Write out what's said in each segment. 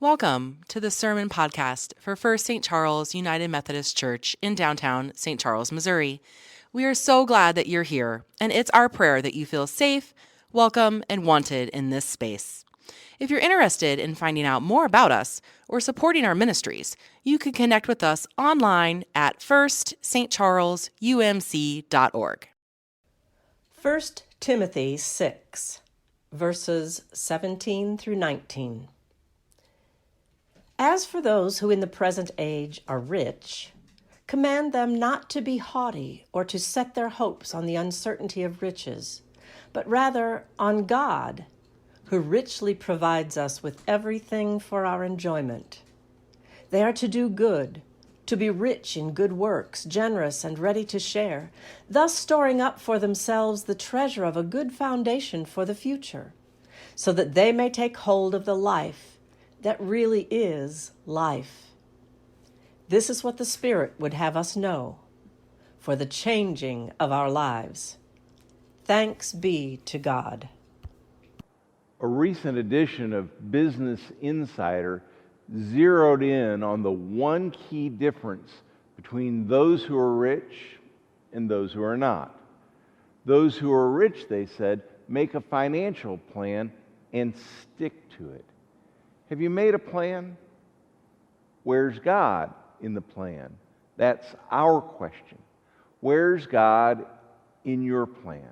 Welcome to the Sermon Podcast for First St. Charles United Methodist Church in downtown St. Charles, Missouri. We are so glad that you're here, and it's our prayer that you feel safe, welcome, and wanted in this space. If you're interested in finding out more about us or supporting our ministries, you can connect with us online at firststcharlesumc.org. 1 Timothy 6, verses 17 through 19. As for those who in the present age are rich, command them not to be haughty or to set their hopes on the uncertainty of riches, but rather on God, who richly provides us with everything for our enjoyment. They are to do good, to be rich in good works, generous and ready to share, thus storing up for themselves the treasure of a good foundation for the future, so that they may take hold of the life that really is life. This is what the Spirit would have us know for the changing of our lives. Thanks be to God. A recent edition of Business Insider zeroed in on the one key difference between those who are rich and those who are not. Those who are rich, they said, make a financial plan and stick to it. Have you made a plan? Where's God in the plan? That's our question. Where's God in your plan?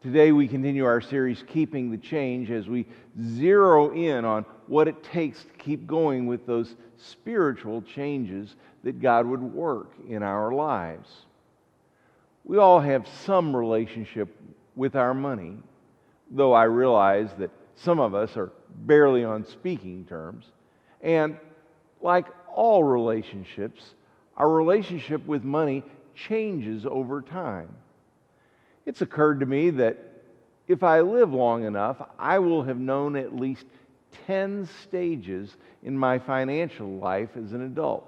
Today we continue our series, Keeping the Change, as we zero in on what it takes to keep going with those spiritual changes that God would work in our lives. We all have some relationship with our money, though I realize that some of us are barely on speaking terms. And like all relationships, our relationship with money changes over time. It's occurred to me that if I live long enough, I will have known at least 10 stages in my financial life as an adult.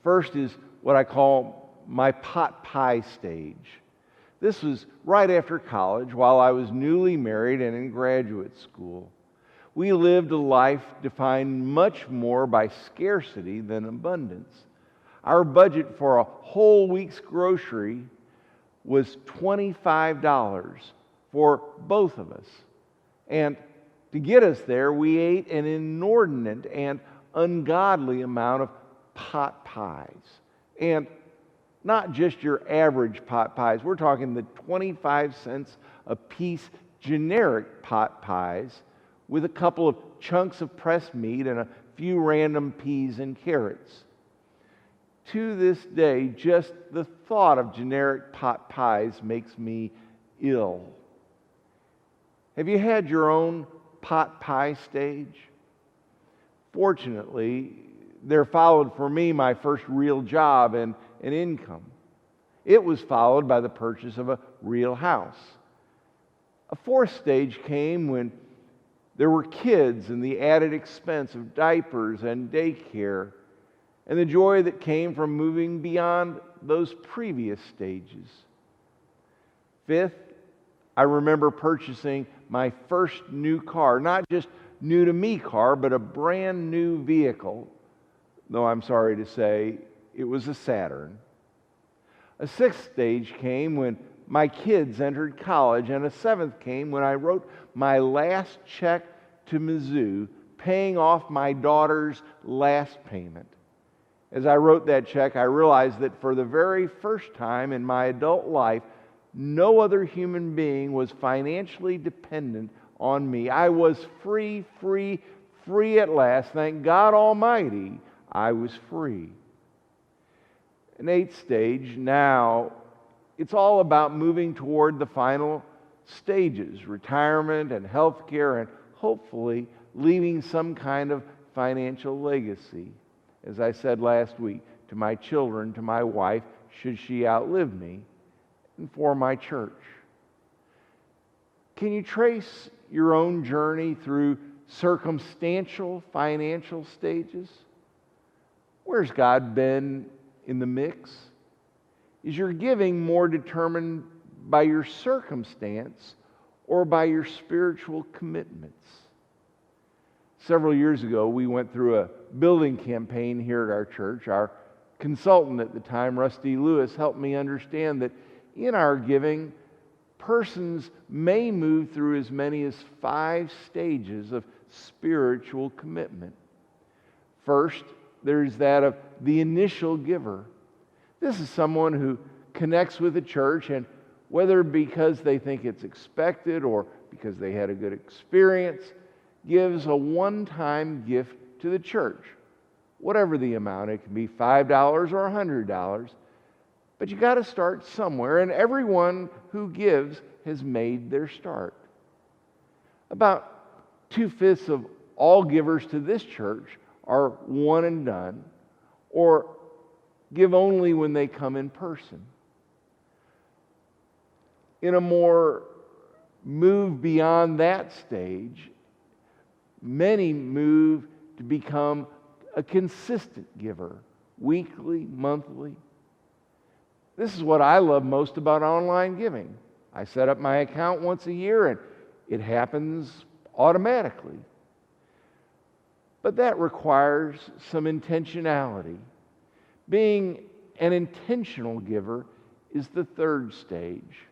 First is what I call my pot pie stage. This was right after college, while I was newly married and in graduate school. We lived a life defined much more by scarcity than abundance. Our budget for a whole week's grocery was $25 for both of us. And to get us there, we ate an inordinate and ungodly amount of pot pies. And not just your average pot pies. We're talking the 25 cents a piece generic pot pies with a couple of chunks of pressed meat and a few random peas and carrots. To this day, just the thought of generic pot pies makes me ill. Have you had your own pot pie stage? Fortunately, there followed for me my first real job and an income. It was followed by the purchase of a real house. A fourth stage came when there were kids and the added expense of diapers and daycare, and the joy that came from moving beyond those previous stages. Fifth, I remember purchasing my first new car, not just new to me car, but a brand new vehicle, though I'm sorry to say it was a Saturn. A sixth stage came when my kids entered college, and a seventh came when I wrote my last check to Mizzou, paying off my daughter's last payment. As I wrote that check, I realized that for the very first time in my adult life, no other human being was financially dependent on me. I was free at last. Thank God Almighty, I was free. An eighth stage, now it's all about moving toward the final stages, retirement and health care, and hopefully leaving some kind of financial legacy. As I said last week, to my children, to my wife, should she outlive me, and for my church. Can you trace your own journey through circumstantial financial stages? Where's God been in the mix? Is your giving more determined by your circumstance or by your spiritual commitments? Several years ago, we went through a building campaign here at our church. Our consultant at the time, Rusty Lewis, helped me understand that in our giving, persons may move through as many as 5 stages of spiritual commitment. First, there's that of the initial giver. This is someone who connects with the church, and whether because they think it's expected or because they had a good experience, gives a one-time gift to the church. Whatever the amount, it can be $5 or $100, but you got to start somewhere, and everyone who gives has made their start. About 2/5 of all givers to this church are one and done, or give only when they come in person. In a more move beyond that stage, many move to become a consistent giver, weekly, monthly. This is what I love most about online giving. I set up my account once a year and it happens automatically. But that requires some intentionality. Being an intentional giver is the third stage.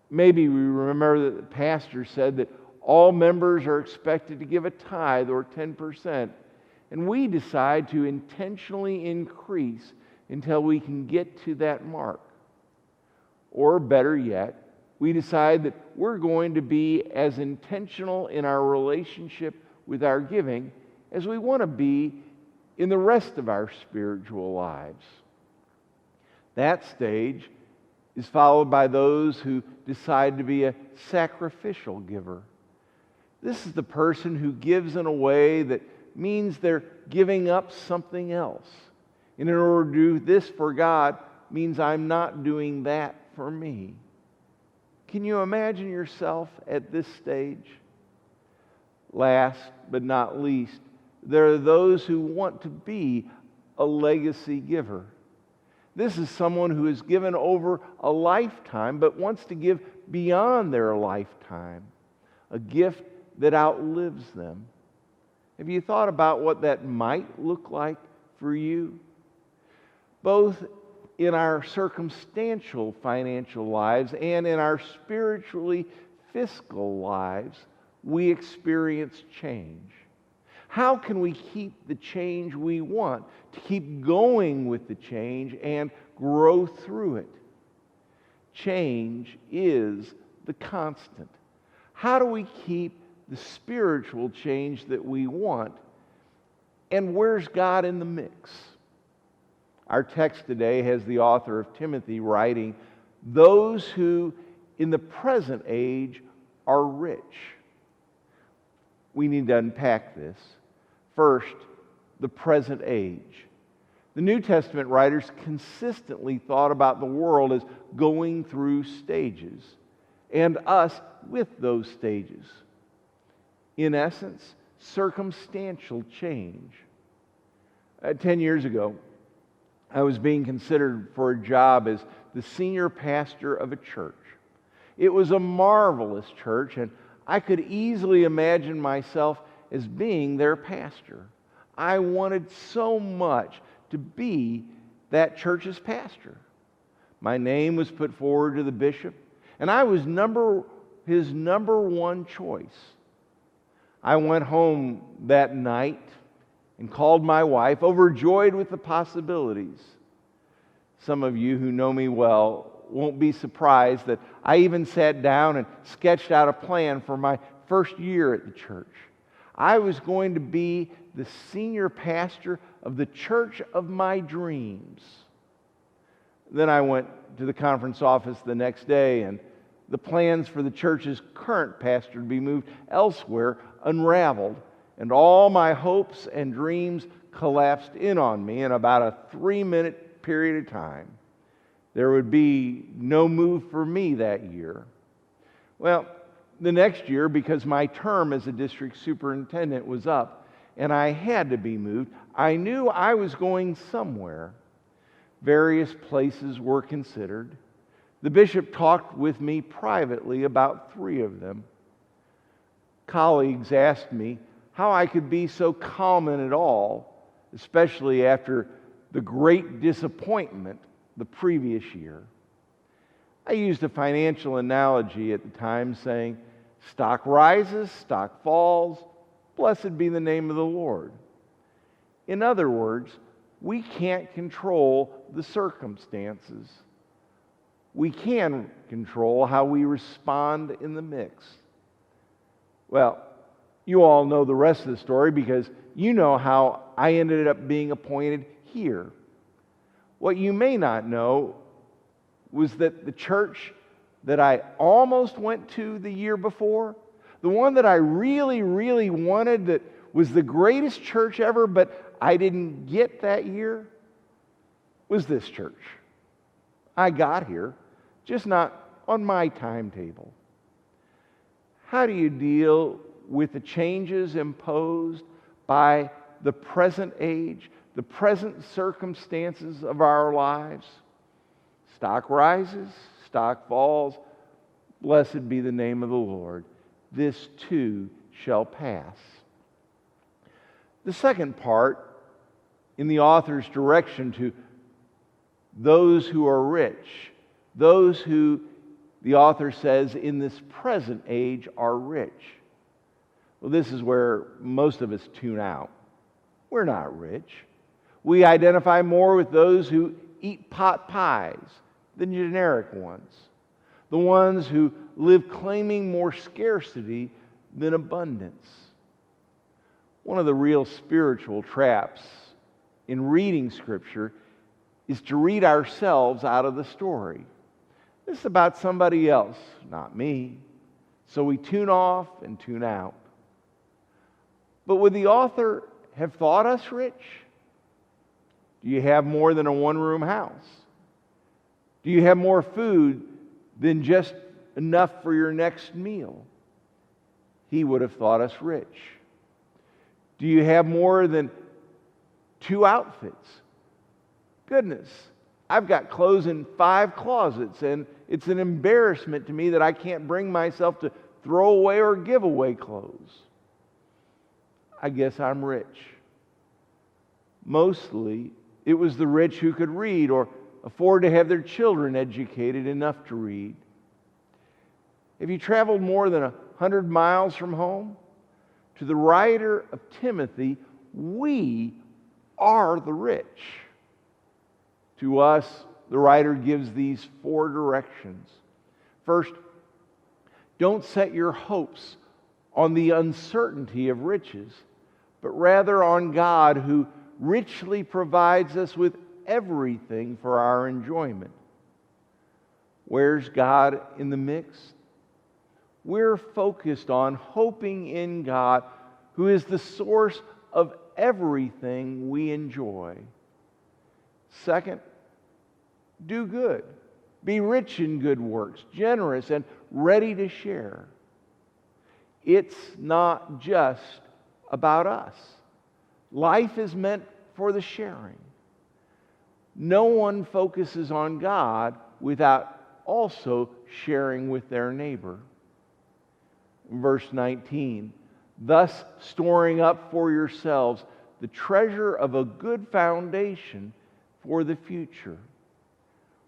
Maybe we remember that the pastor said that all members are expected to give a tithe or 10%, and we decide to intentionally increase until we can get to that mark. Or better yet, we decide that we're going to be as intentional in our relationship with our giving as we want to be in the rest of our spiritual lives. That stage is followed by those who decide to be a sacrificial giver. This is the person who gives in a way that means they're giving up something else. And in order to do this for God means I'm not doing that for me. Can you imagine yourself at this stage? Last but not least, there are those who want to be a legacy giver. This is someone who has given over a lifetime but wants to give beyond their lifetime, a gift that outlives them. Have you thought about what that might look like for you? Both in our circumstantial financial lives and in our spiritually fiscal lives, we experience change. How can we keep the change we want, to keep going with the change and grow through it? Change is the constant. How do we keep the spiritual change that we want? And where's God in the mix? Our text today has the author of Timothy writing, "Those who in the present age are rich." We need to unpack this. First, the present age. The New Testament writers consistently thought about the world as going through stages, and us with those stages. In essence, circumstantial change. 10 years ago, I was being considered for a job as the senior pastor of a church. It was a marvelous church, and I could easily imagine myself as being their pastor. I wanted so much to be that church's pastor. My name was put forward to the bishop, and I was his number one choice. I went home that night and called my wife, overjoyed with the possibilities. Some of you who know me well won't be surprised that I even sat down and sketched out a plan for my first year at the church. I was going to be the senior pastor of the church of my dreams. Then I went to the conference office the next day, and the plans for the church's current pastor to be moved elsewhere unraveled, and all my hopes and dreams collapsed in on me in about a 3-minute period of time. There would be no move for me that year. Well, the next year, because my term as a district superintendent was up and I had to be moved, I knew I was going somewhere. Various places were considered. The bishop talked with me privately about 3 of them. Colleagues asked me, how I could be so calm in it all, especially after the great disappointment the previous year. I used a financial analogy at the time saying, stock rises, stock falls, blessed be the name of the Lord. In other words, we can't control the circumstances. We can control how we respond in the mix. Well, you all know the rest of the story because you know how I ended up being appointed here. What you may not know was that the church that I almost went to the year before, the one that I really, really wanted, that was the greatest church ever, but I didn't get that year, was this church. I got here, just not on my timetable. How do you deal with the changes imposed by the present age, the present circumstances of our lives? Stock rises, stock falls. Blessed be the name of the Lord. This too shall pass. The second part in the author's direction to those who are rich, those who, the author says, in this present age are rich. Well, this is where most of us tune out. We're not rich. We identify more with those who eat pot pies than generic ones, the ones who live claiming more scarcity than abundance. One of the real spiritual traps in reading Scripture is to read ourselves out of the story. This is about somebody else, not me. So we tune off and tune out. But would the author have thought us rich? Do you have more than a one-room house? Do you have more food than just enough for your next meal? He would have thought us rich. Do you have more than 2 outfits? Goodness, I've got clothes in 5 closets, and it's an embarrassment to me that I can't bring myself to throw away or give away clothes. I guess I'm rich. Mostly, it was the rich who could read or afford to have their children educated enough to read. Have you traveled more than 100 miles from home? To the writer of Timothy, we are the rich. To us, the writer gives these 4 directions. First, don't set your hopes on the uncertainty of riches, but rather on God, who richly provides us with everything for our enjoyment. Where's God in the mix? We're focused on hoping in God, who is the source of everything we enjoy. Second, do good. Be rich in good works, generous and ready to share. It's not just about us. Life is meant for the sharing. No one focuses on God without also sharing with their neighbor. Verse 19, thus storing up for yourselves the treasure of a good foundation for the future.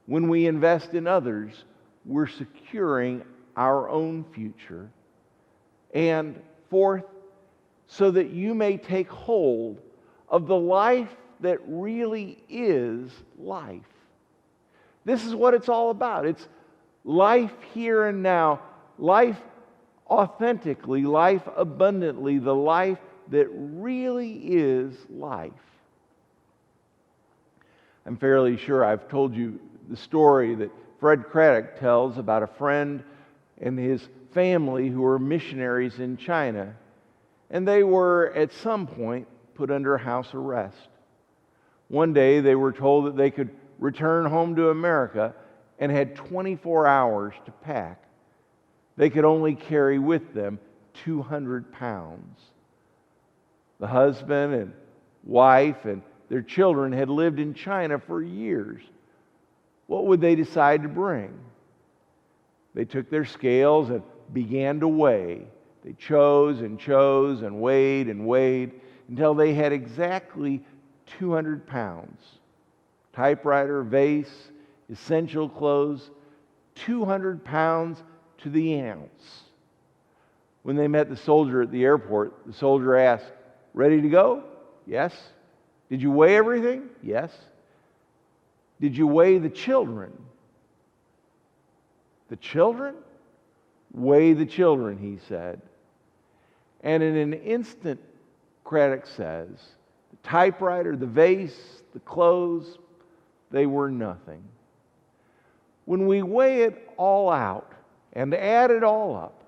When we invest in others, we're securing our own future. And fourth, so that you may take hold of the life that really is life. This is what it's all about. It's life here and now, life authentically, life abundantly, the life that really is life. I'm fairly sure I've told you the story that Fred Craddock tells about a friend and his family who were missionaries in China, and they were at some point put under house arrest. One day they were told that they could return home to America and had 24 hours to pack. They could only carry with them 200 pounds. The husband and wife and their children had lived in China for years. What would they decide to bring? They took their scales and began to weigh. They chose and chose and weighed until they had exactly 200 pounds. Typewriter, vase, essential clothes, 200 pounds to the ounce. When they met the soldier at the airport, the soldier asked, "Ready to go?" "Yes." "Did you weigh everything?" "Yes." "Did you weigh the children?" "The children?" "Weigh the children," he said. And in an instant, Craddock says, the typewriter, the vase, the clothes, they were nothing. When we weigh it all out and add it all up,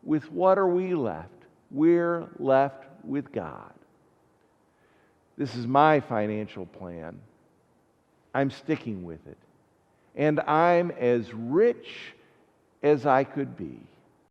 with what are we left? We're left with God. This is my financial plan. I'm sticking with it. And I'm as rich as I could be.